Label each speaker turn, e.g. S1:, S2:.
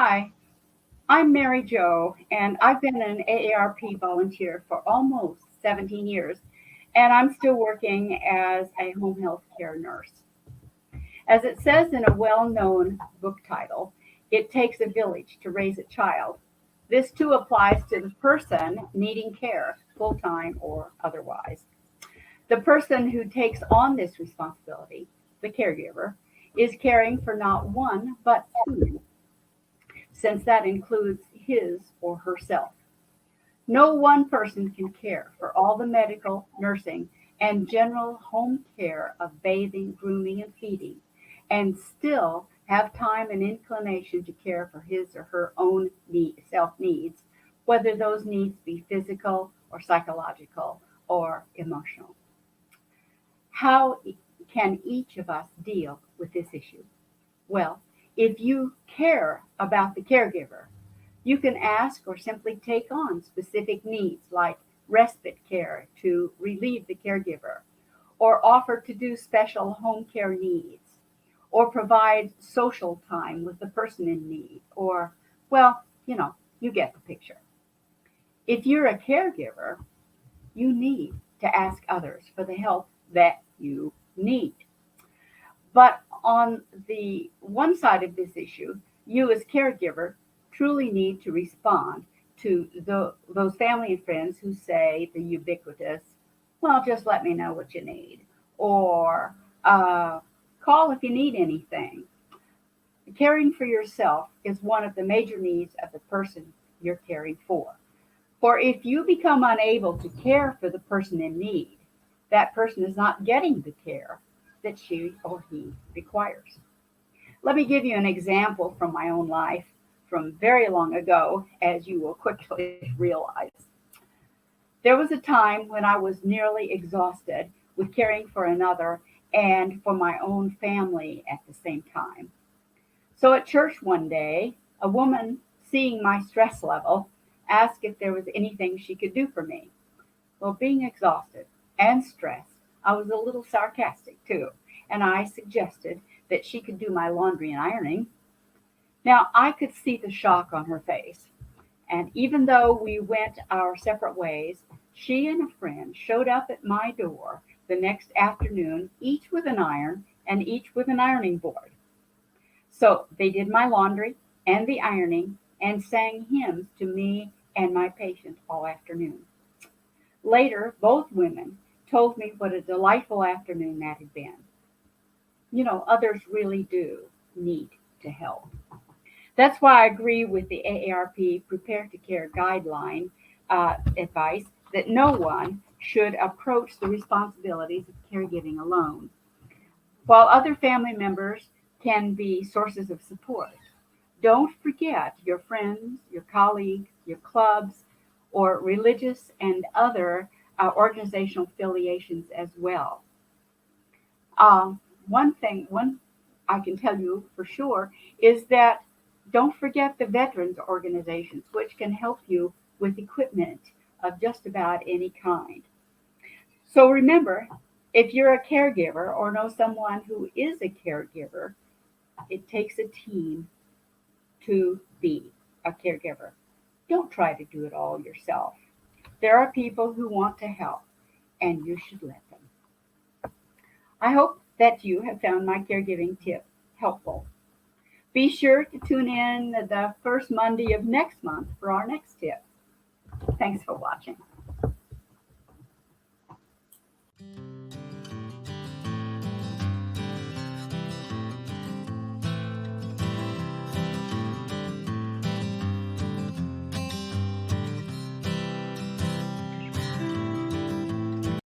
S1: Hi, I'm Mary Jo, and I've been an AARP volunteer for almost 17 years, and I'm still working as a home health care nurse. As it says in a well known book title, it takes a village to raise a child. This too applies to the person needing care, full time or otherwise. The person who takes on this responsibility, the caregiver, is caring for not one, but two, since that includes his or herself. No one person can care for all the medical, nursing, and general home care of bathing, grooming, and feeding, and still have time and inclination to care for his or her own self needs, whether those needs be physical or psychological or emotional. How can each of us deal with this issue? Well, if you care about the caregiver, you can ask or simply take on specific needs like respite care to relieve the caregiver, or offer to do special home care needs, or provide social time with the person in need, or, well, you get the picture. If you're a caregiver, you need to ask others for the help that you need. But on the one side of this issue, you as caregiver truly need to respond to those family and friends who say the ubiquitous, well, just let me know what you need, or call if you need anything. Caring for yourself is one of the major needs of the person you're caring for. For if you become unable to care for the person in need, that person is not getting the care that she or he requires. Let me give you an example from my own life from very long ago, as you will quickly realize. There was a time when I was nearly exhausted with caring for another and for my own family at the same time. So at church one day, a woman, seeing my stress level, asked if there was anything she could do for me. Well, being exhausted and stressed, I was a little sarcastic too, and I suggested that she could do my laundry and ironing. Now, I could see the shock on her face, and even though we went our separate ways, she and a friend showed up at my door the next afternoon, each with an iron and each with an ironing board. So they did my laundry and the ironing and sang hymns to me and my patient all afternoon. Later, both women told me what a delightful afternoon that had been. Others really do need to help. That's why I agree with the AARP Prepare to Care guideline advice that no one should approach the responsibilities of caregiving alone. While other family members can be sources of support, don't forget your friends, your colleagues, your clubs, or religious and other organizational affiliations as well. One I can tell you for sure is that don't forget the veterans organizations, which can help you with equipment of just about any kind. So remember, if you're a caregiver or know someone who is a caregiver, it takes a team to be a caregiver. Don't try to do it all yourself. There are people who want to help, and you should let them. I hope that you have found my caregiving tip helpful. Be sure to tune in the first Monday of next month for our next tip. Thanks for watching.